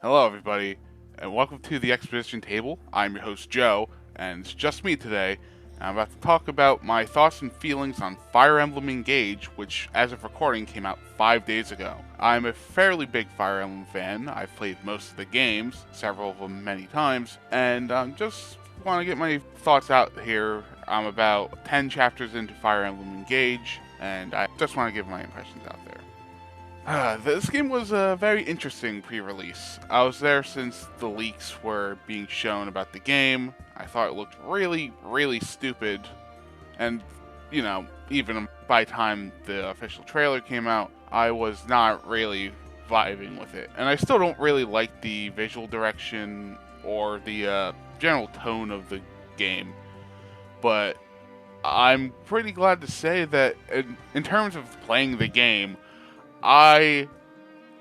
Hello, everybody, and welcome to the Exposition Table. I'm your host, Joe, and it's just me today. And I'm about to talk about my thoughts and feelings on Fire Emblem Engage, which, as of recording, came out 5 days ago. I'm a fairly big Fire Emblem fan. I've played most of the games, several of them many times, and just want to get my thoughts out here. I'm about 10 chapters into Fire Emblem Engage, and I just want to give my impressions out there. This game was a very interesting pre-release. I was there since the leaks were being shown about the game. I thought it looked really stupid. And, even by the time the official trailer came out, I was not really vibing with it. And I still don't really like the visual direction or the general tone of the game. But I'm pretty glad to say that in terms of playing the game, I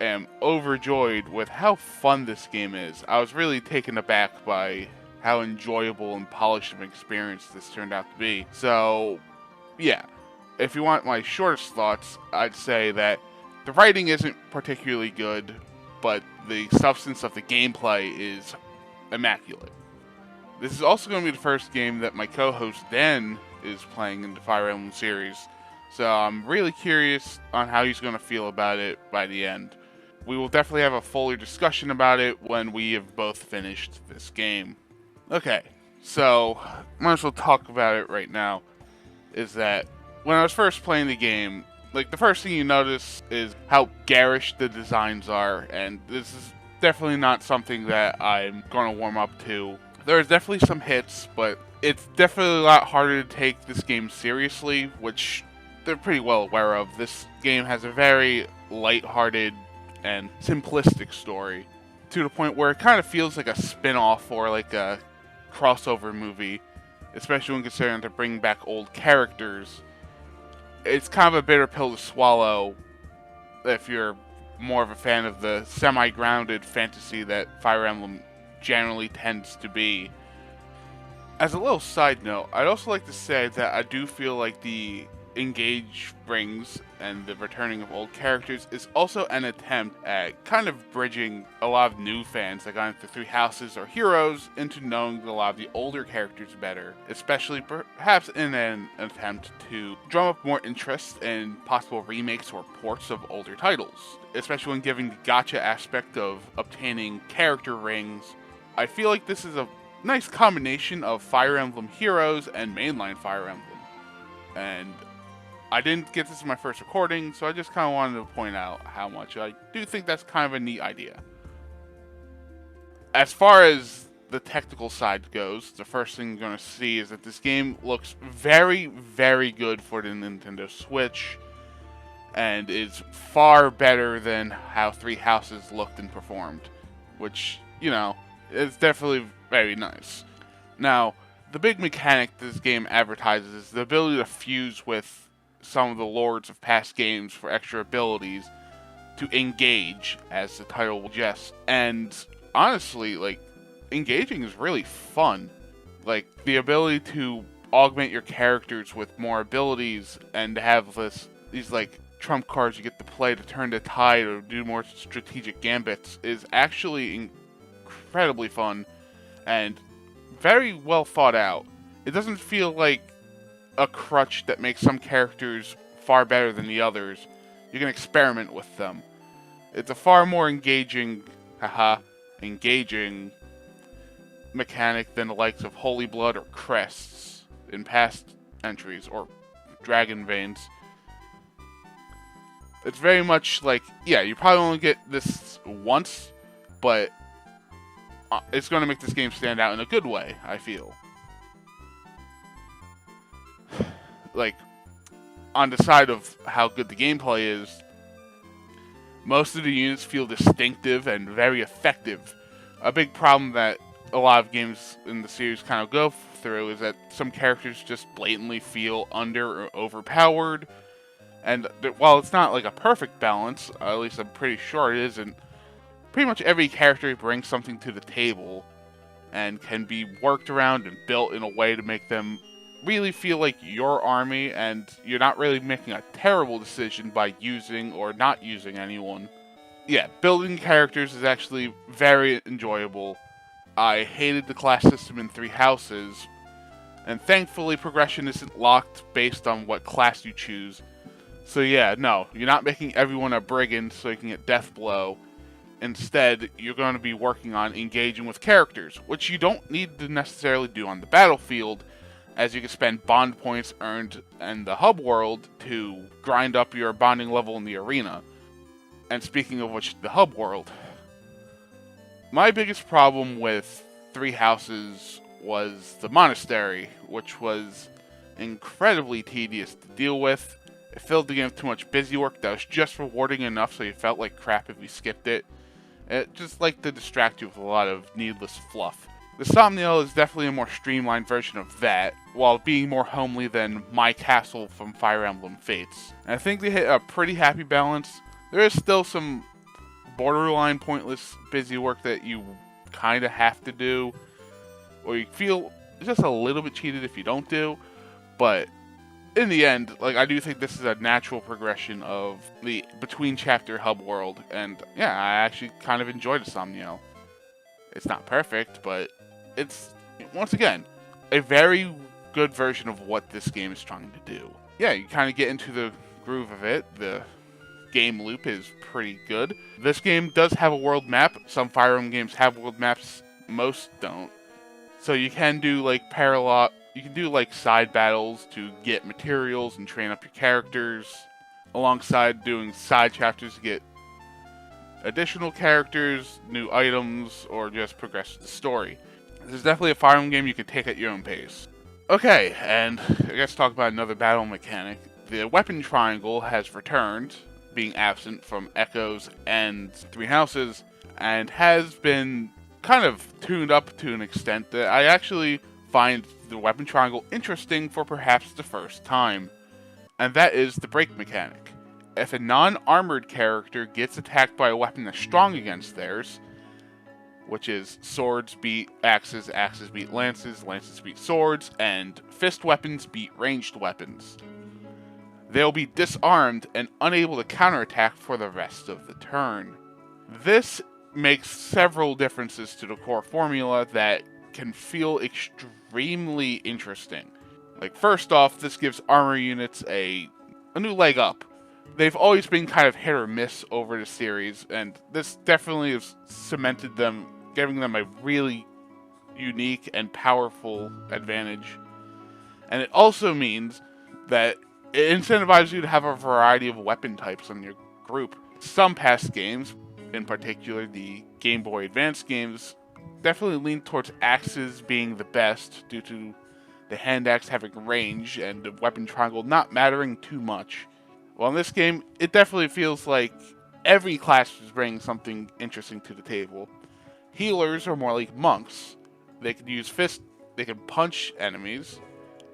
am overjoyed with how fun this game is. I was really taken aback by how enjoyable and polished of an experience this turned out to be. So, yeah, if you want my shortest thoughts, I'd say that the writing isn't particularly good, but the substance of the gameplay is immaculate. This is also going to be the first game that my co-host Dan is playing in the Fire Emblem series. So I'm really curious on how he's going to feel about it by the end. We will definitely have a fuller discussion about it when we have both finished this game. Okay, so might as well talk about it right now. Is that when I was first playing the game, the first thing you notice is how garish the designs are, and this is definitely not something that I'm going to warm up to. There's definitely some hits, but it's definitely a lot harder to take this game seriously, which they're pretty well aware of. This game has a very lighthearted and simplistic story, to the point where it kind of feels like a spin-off or like a crossover movie, especially when considering to bring back old characters. It's kind of a bitter pill to swallow if you're more of a fan of the semi-grounded fantasy that Fire Emblem generally tends to be. As a little side note, I'd also like to say that I do feel like the Engage rings and the returning of old characters is also an attempt at kind of bridging a lot of new fans that got into Three Houses or Heroes into knowing a lot of the older characters better, especially perhaps in an attempt to drum up more interest in possible remakes or ports of older titles, especially when giving the gacha aspect of obtaining character rings. I feel like this is a nice combination of Fire Emblem Heroes and mainline Fire Emblem. And I didn't get this in my first recording, so I just kind of wanted to point out how much I do think that's kind of a neat idea. As far as the technical side goes, the first thing you're going to see is that this game looks very good for the Nintendo Switch, and is far better than how Three Houses looked and performed, which, is definitely very nice. Now, the big mechanic this game advertises is the ability to fuse with some of the lords of past games for extra abilities to engage, as the title will suggest. And honestly, engaging is really fun. The ability to augment your characters with more abilities and have these trump cards you get to play to turn the tide or do more strategic gambits is actually incredibly fun and very well thought out. It doesn't feel like a crutch that makes some characters far better than the others. You can experiment with them. It's a far more engaging mechanic than the likes of Holy Blood or Crests in past entries, or Dragon Veins. It's very much you probably only get this once, but it's going to make this game stand out in a good way, I feel. On the side of how good the gameplay is, most of the units feel distinctive and very effective. A big problem that a lot of games in the series kind of go through is that some characters just blatantly feel under or overpowered, and while it's not a perfect balance, at least I'm pretty sure it isn't, pretty much every character brings something to the table and can be worked around and built in a way to make them really feel like your army, and you're not really making a terrible decision by using or not using anyone. Yeah, building characters is actually very enjoyable. I hated the class system in Three Houses, and thankfully progression isn't locked based on what class you choose. So yeah, no, you're not making everyone a brigand so you can get death blow. Instead, you're going to be working on engaging with characters, which you don't need to necessarily do on the battlefield, as you can spend bond points earned in the hub world to grind up your bonding level in the arena. And speaking of which, the hub world. My biggest problem with Three Houses was the monastery, which was incredibly tedious to deal with. It filled the game with too much busy work that was just rewarding enough so you felt like crap if you skipped it. It just liked to distract you with a lot of needless fluff. The Somniel is definitely a more streamlined version of that, while being more homely than My Castle from Fire Emblem Fates. And I think they hit a pretty happy balance. There is still some borderline pointless busy work that you kind of have to do, or you feel just a little bit cheated if you don't do, but in the end, like, I do think this is a natural progression of the between chapter hub world, and yeah, I actually kind of enjoyed Somniel. It's not perfect, but it's, once again, a very good version of what this game is trying to do. Yeah, you kind of get into the groove of it. The game loop is pretty good. This game does have a world map. Some Fire Emblem games have world maps, most don't. So you can do like side battles to get materials and train up your characters, alongside doing side chapters to get additional characters, new items, or just progress the story. This is definitely a Fire Emblem game you can take at your own pace. Okay, and I guess talk about another battle mechanic. The weapon triangle has returned, being absent from Echoes and Three Houses, and has been kind of tuned up to an extent that I actually find the weapon triangle interesting for perhaps the first time. And that is the break mechanic. If a non-armored character gets attacked by a weapon that's strong against theirs, which is swords beat axes, axes beat lances, lances beat swords, and fist weapons beat ranged weapons, they'll be disarmed and unable to counterattack for the rest of the turn. This makes several differences to the core formula that can feel extremely interesting. Like, first off, this gives armor units a new leg up. They've always been kind of hit or miss over the series, and this definitely has cemented them, giving them a really unique and powerful advantage. And it also means that it incentivizes you to have a variety of weapon types in your group. Some past games, in particular the Game Boy Advance games, definitely lean towards axes being the best due to the hand axe having range and the weapon triangle not mattering too much. Well, in this game, it definitely feels like every class is bringing something interesting to the table. Healers are more like monks. They can use fists, they can punch enemies,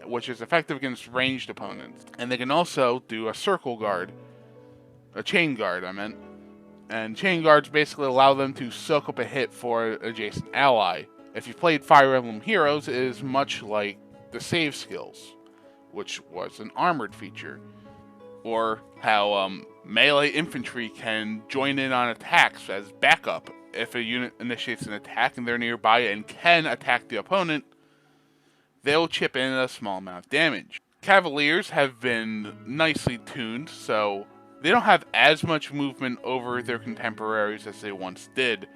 which is effective against ranged opponents. And they can also do a circle guard. A chain guard, I meant. And chain guards basically allow them to soak up a hit for an adjacent ally. If you've played Fire Emblem Heroes, it is much like the save skills, which was an armored feature. Or how melee infantry can join in on attacks as backup. If a unit initiates an attack and they're nearby and can attack the opponent, they'll chip in a small amount of damage. Cavaliers have been nicely tuned, so they don't have as much movement over their contemporaries as they once did.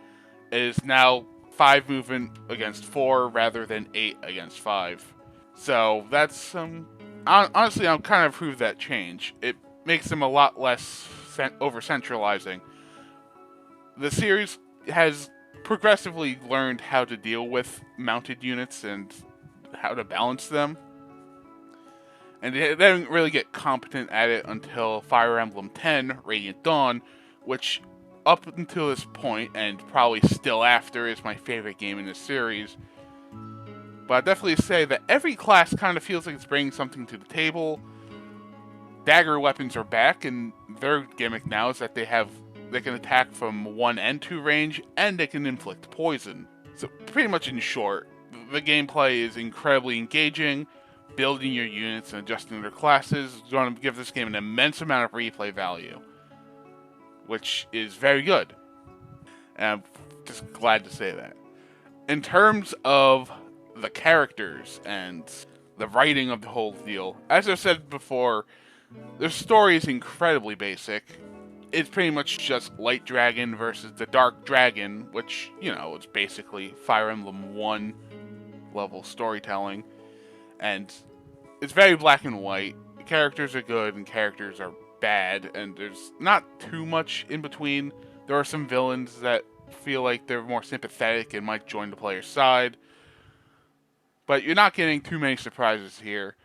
It is now 5 movement against 4 rather than 8 against 5. So that's honestly, I'm kind of approve that change. It makes them a lot less over-centralizing. The series has progressively learned how to deal with mounted units and how to balance them. And they didn't really get competent at it until Fire Emblem X, Radiant Dawn, which up until this point, and probably still after, is my favorite game in this series. But I'd definitely say that every class kind of feels like it's bringing something to the table. Dagger weapons are back, and their gimmick now is that they can attack from 1 and 2 range, and they can inflict poison. So pretty much in short, the gameplay is incredibly engaging. Building your units and adjusting their classes is going to give this game an immense amount of replay value. which is very good. And I'm just glad to say that. In terms of the characters and the writing of the whole deal, as I've said before, the story is incredibly basic. It's pretty much just Light Dragon versus the Dark Dragon, which, is basically Fire Emblem 1 level storytelling. And it's very black and white. The characters are good and characters are bad, and there's not too much in between. There are some villains that feel like they're more sympathetic and might join the player's side, but you're not getting too many surprises here.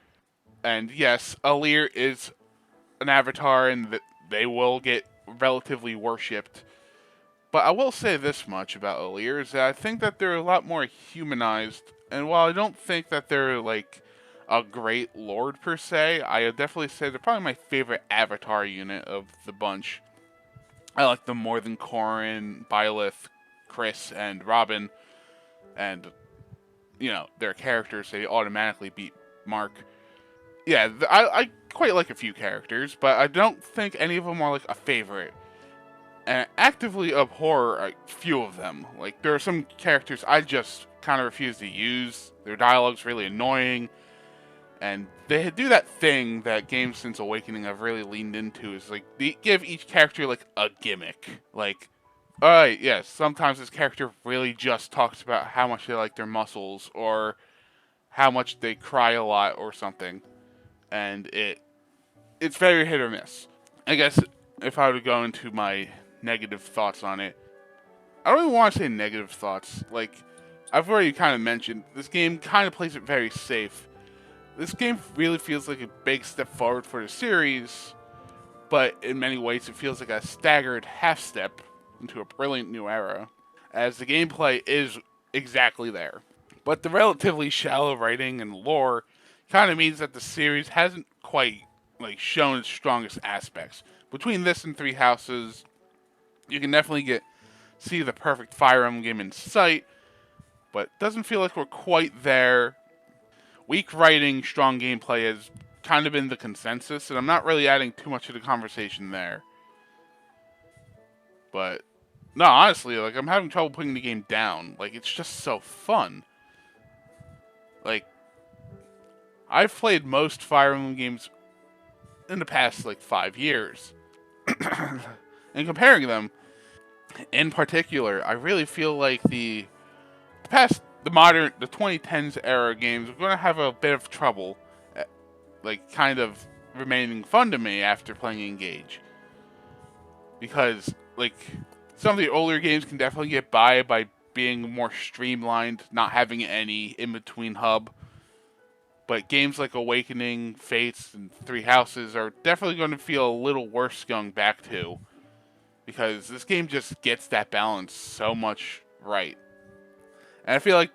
And yes, Alir is an avatar, and that they will get relatively worshipped. But I will say this much about Alir is that I think that they're a lot more humanized, and while I don't think that they're like a great lord per se, I would definitely say they're probably my favorite avatar unit of the bunch. I like them more than Corrin, Byleth, Chris, and Robin, and their characters, they automatically beat Mark. Yeah, I quite like a few characters, but I don't think any of them are like a favorite. And I actively abhor a few of them. Like, there are some characters I just kind of refuse to use. Their dialogue's really annoying, and they do that thing that games since Awakening have really leaned into, is like they give each character like a gimmick. Like, alright, yes, sometimes this character really just talks about how much they like their muscles, or how much they cry a lot, or something. And it's very hit or miss. I guess if I were to go into my negative thoughts on it, I don't even want to say negative thoughts. Like, I've already kind of mentioned, this game kind of plays it very safe. This game really feels like a big step forward for the series, but in many ways it feels like a staggered half step into a brilliant new era, as the gameplay is exactly there. But the relatively shallow writing and lore kind of means that the series hasn't quite shown its strongest aspects. Between this and Three Houses, you can definitely see the perfect Fire Emblem game in sight, but it doesn't feel like we're quite there. Weak writing, strong gameplay has kind of been the consensus, and I'm not really adding too much to the conversation there. But no, honestly, I'm having trouble putting the game down. It's just so fun. I've played most Fire Emblem games in the past 5 years. And comparing them, in particular, I really feel like the 2010s era games are going to have a bit of trouble, kind of remaining fun to me after playing Engage. Because, some of the older games can definitely get by being more streamlined, not having any in-between hub. But games like Awakening, Fates, and Three Houses are definitely going to feel a little worse going back to, because this game just gets that balance so much right. And I feel like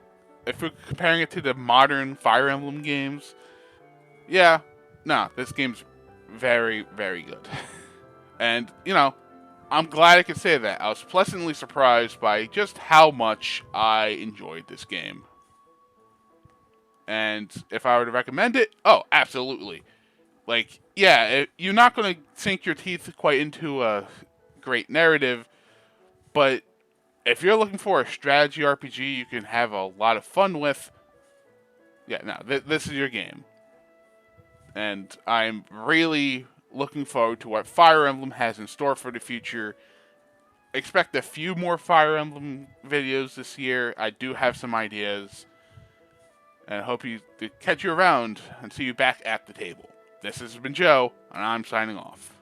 if we're comparing it to the modern Fire Emblem games, this game's very, very good. And, I'm glad I could say that. I was pleasantly surprised by just how much I enjoyed this game. And if I were to recommend it, oh, absolutely. You're not going to sink your teeth quite into a great narrative, but if you're looking for a strategy RPG you can have a lot of fun with, this is your game. And I'm really looking forward to what Fire Emblem has in store for the future. Expect a few more Fire Emblem videos this year. I do have some ideas. And I hope to catch you around and see you back at the table. This has been Joe, and I'm signing off.